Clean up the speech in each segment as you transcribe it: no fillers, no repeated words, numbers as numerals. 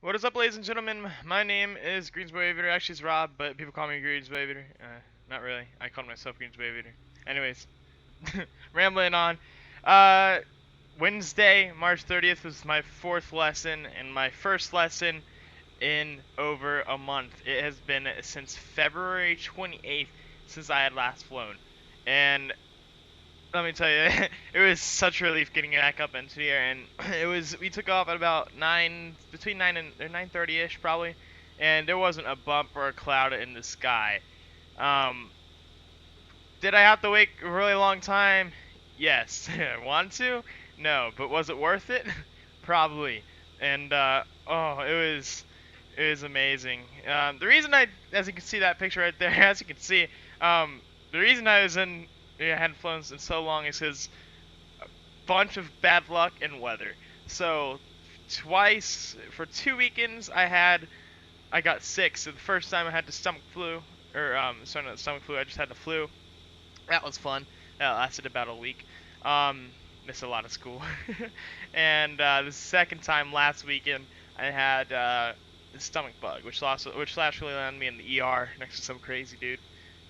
What is up, ladies and gentlemen? My name is Greensboro Aviator. Actually, it's Rob, but people call me Greensboro Aviator. Not really. I call myself Greensboro Aviator. Anyways, rambling on. Uh, Wednesday, March 30th was my fourth lesson and my first lesson in over a month. It has been since February 28th since I had last flown. And let me tell you, it was such a relief getting back up into the air, and we took off at about between 9 and or 9:30 ish probably, and there wasn't a bump or a cloud in the sky. Um, did I have to wait a really long time? Yes. Want to? No. But was it worth it? Probably. And oh, it was amazing. The reason as you can see that picture right there, as you can see, the reason hadn't flown in so long is because a bunch of bad luck and weather. So twice for 2 weekends I got sick. So the first time I had the stomach flu, or sorry, not the stomach flu. I just had the flu. That was fun. That lasted about a week. Missed a lot of school. And the second time last weekend, I had the stomach bug, which actually landed me in the ER next to some crazy dude.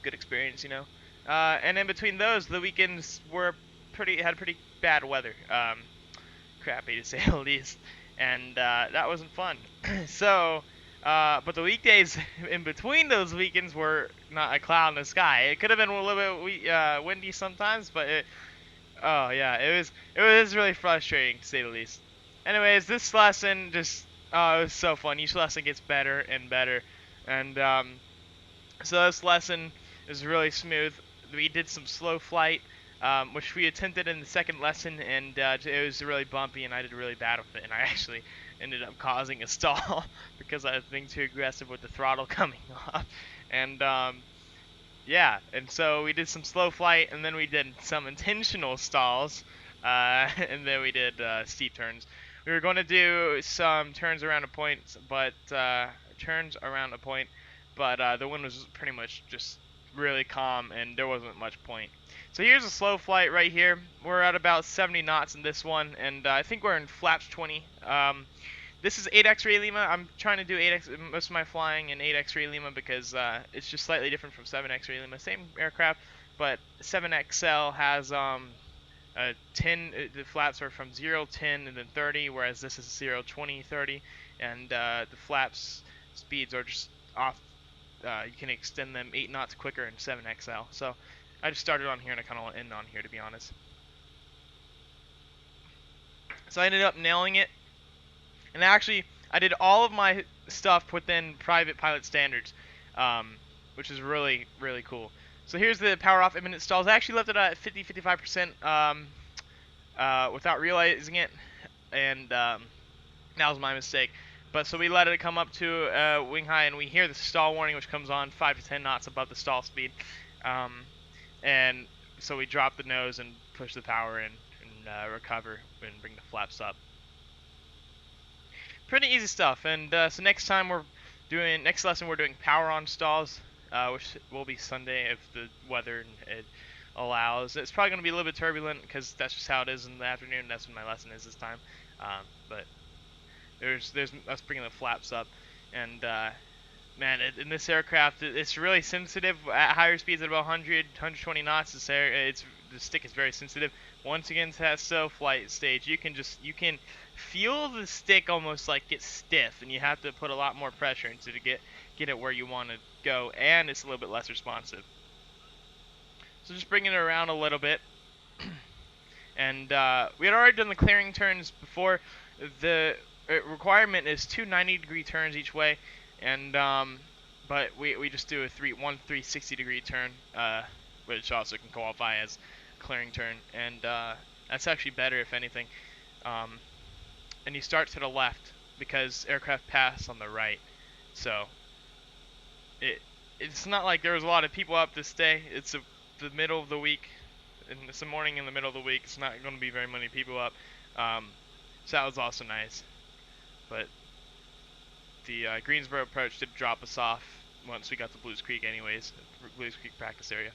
Good experience, you know. And in between those, the weekends had pretty bad weather. Crappy to say the least, and that wasn't fun. So. But the weekdays in between those weekends were not a cloud in the sky. It could have been a little bit windy sometimes, but oh yeah, it was really frustrating to say the least. Anyways, this lesson it was so fun. Each lesson gets better and better, and so this lesson is really smooth. We did some slow flight, which we attempted in the second lesson, and it was really bumpy, and I did really bad with it, and I actually ended up causing a stall because I was being too aggressive with the throttle coming off. And yeah, and so we did some slow flight, and then we did some intentional stalls, and then we did steep turns. We were going to do some turns around a point, but the wind was pretty much just really calm, and there wasn't much point. So here's a slow flight right here. We're at about 70 knots in this one, and I think we're in flaps 20. This is 8 X-ray Lima. I'm trying to do most of my flying in 8 X-ray Lima because it's just slightly different from 7 X-ray Lima. Same aircraft, but 7XL has 10. The flaps are from 0, 10, and then 30, whereas this is 0, 20, 30, and the flaps speeds are just off. You can extend them 8 knots quicker in 7XL. So I just started on here and I kind of want to end on here, to be honest. So I ended up nailing it. And actually, I did all of my stuff within private pilot standards, which is really, really cool. So here's the power off imminent stalls. I actually left it at 55% without realizing it, and that was my mistake. But so we let it come up to wing high, and we hear the stall warning, which comes on 5 to 10 knots above the stall speed. And so we drop the nose and push the power in and recover and bring the flaps up. Pretty easy stuff. And so next lesson we're doing power on stalls, which will be Sunday if the weather it allows. It's probably going to be a little bit turbulent because that's just how it is in the afternoon. That's when my lesson is this time. But there's us bringing the flaps up, and man, in this aircraft, it's really sensitive at higher speeds at about 100, 120 knots. The stick is very sensitive. Once again, to that slow flight stage, you can feel the stick almost like get stiff, and you have to put a lot more pressure into to get it where you want to go, and it's a little bit less responsive. So just bringing it around a little bit, and we had already done the clearing turns before. The requirement is 2 90-degree turns each way, and but we just do one 360-degree turn, which also can qualify as clearing turn, and that's actually better if anything. And you start to the left because aircraft pass on the right. So it's not like there was a lot of people up this day. It's the middle of the week, and it's the morning in the middle of the week. It's not going to be very many people up. So that was also nice. But the Greensboro approach did drop us off once we got to Blues Creek anyways, Blues Creek practice area.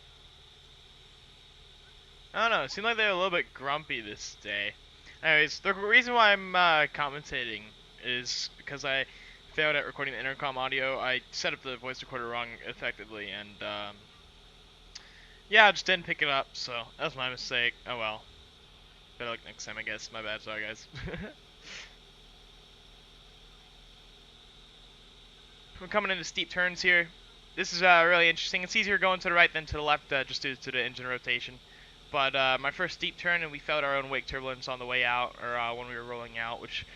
I don't know, it seemed like they were a little bit grumpy this day. Anyways, the reason why I'm commentating is because I failed at recording the intercom audio. I set up the voice recorder wrong effectively, and yeah, I just didn't pick it up, so that was my mistake. Oh well. Better luck next time, I guess. My bad, sorry guys. We're coming into steep turns here. This is really interesting. It's easier going to the right than to the left, just due to the engine rotation. But my first steep turn, and we felt our own wake turbulence on the way out, or when we were rolling out, which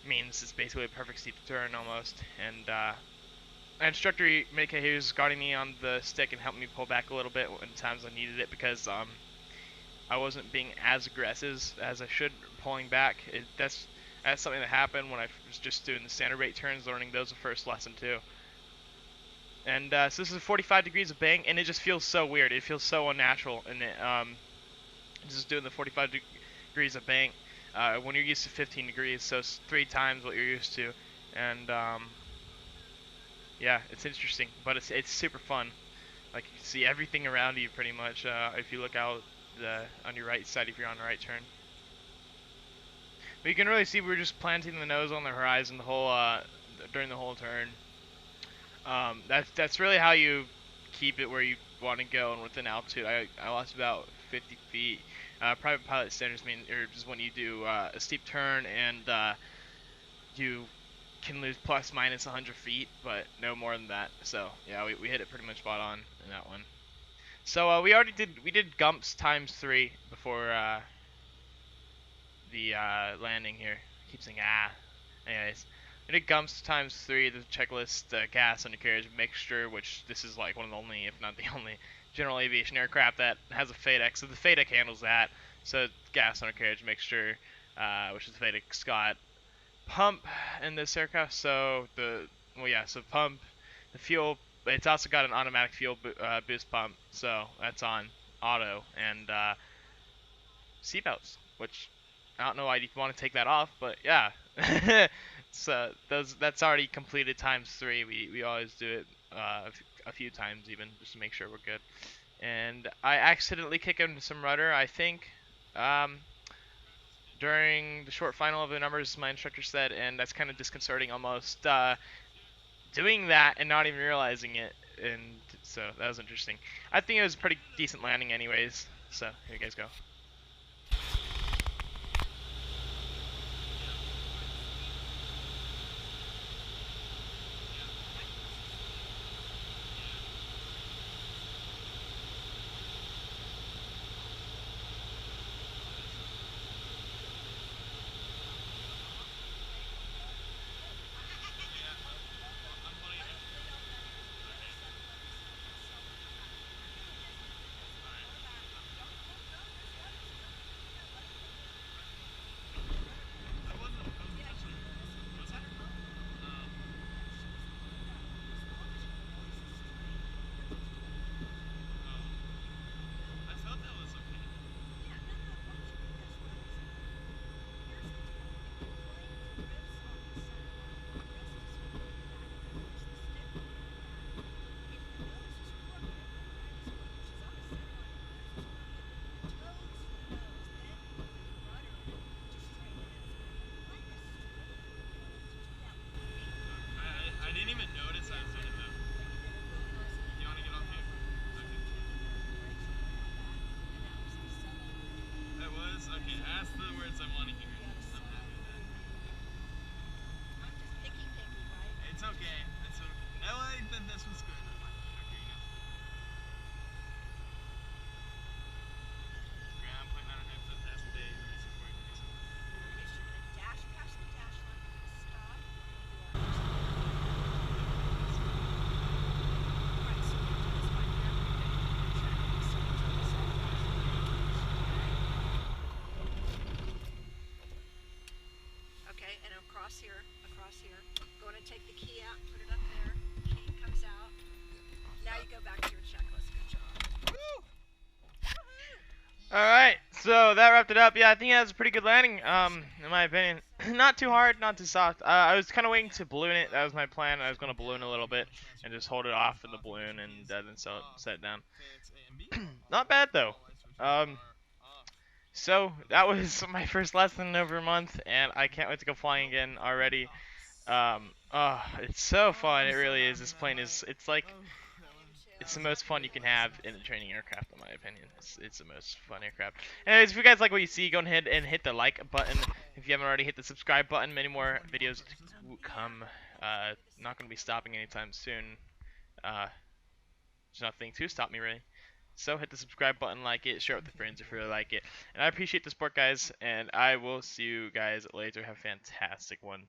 means it's basically a perfect steep turn almost. And my instructor, Mika, he was guarding me on the stick and helped me pull back a little bit when times I needed it, because I wasn't being as aggressive as I should pulling back. That's something that happened when I was just doing the standard rate turns, learning those the first lesson too. And so this is 45 degrees of bank, and it just feels so weird. It feels so unnatural, and just doing the 45 degrees of bank when you're used to 15 degrees, so it's 3 times what you're used to. And yeah, it's interesting, but it's super fun. Like, you can see everything around you pretty much if you look out on your right side if you're on the right turn. But you can really see we're just planting the nose on the horizon during the whole turn. That's really how you keep it where you want to go and within altitude. I lost about 50 feet. Private pilot standards mean just when you do a steep turn, and you can lose plus minus 100 feet, but no more than that. So yeah, we hit it pretty much spot on in that one. So we did Gumps ×3 before the landing here. I keep saying Anyways, we did Gumps ×3, the checklist, gas undercarriage mixture, which this is like one of the only, if not the only, general aviation aircraft that has a FADEC. So the FADEC handles that. So gas undercarriage mixture, which is the FADEC Scott. Pump in this aircraft. So so pump, the fuel. It's also got an automatic fuel boost pump, so that's on auto, and seatbelts, which I don't know why you'd want to take that off, but yeah. So that's already completed ×3. We always do it a few times even, just to make sure we're good. And I accidentally kicked into some rudder, I think, during the short final of the numbers, my instructor said, and that's kind of disconcerting almost, doing that and not even realizing it. And so that was interesting. I think it was a pretty decent landing anyways, so here you guys go. Across here. Go in and take the key out, put it up there. Key comes out. Now you go back to your checklist. Good job. Woo! Alright, so that wrapped it up. Yeah, I think that was a pretty good landing, in my opinion. Not too hard, not too soft. I was kind of waiting to balloon it. That was my plan. I was going to balloon a little bit and just hold it off in the balloon and then set it down. Not bad, though. So that was my first lesson in over a month, and I can't wait to go flying again already. Oh, it's so fun. It really is. This plane is. It's like I do too. it's the most fun you can have in a training aircraft, in my opinion. It's the most fun aircraft. Anyways, if you guys like what you see, go ahead and hit the like button. If you haven't already, hit the subscribe button. Many more videos to come. Not gonna be stopping anytime soon. There's nothing to stop me really. So hit the subscribe button, like it, share it with your friends if you really like it. And I appreciate the support, guys. And I will see you guys later. Have a fantastic one.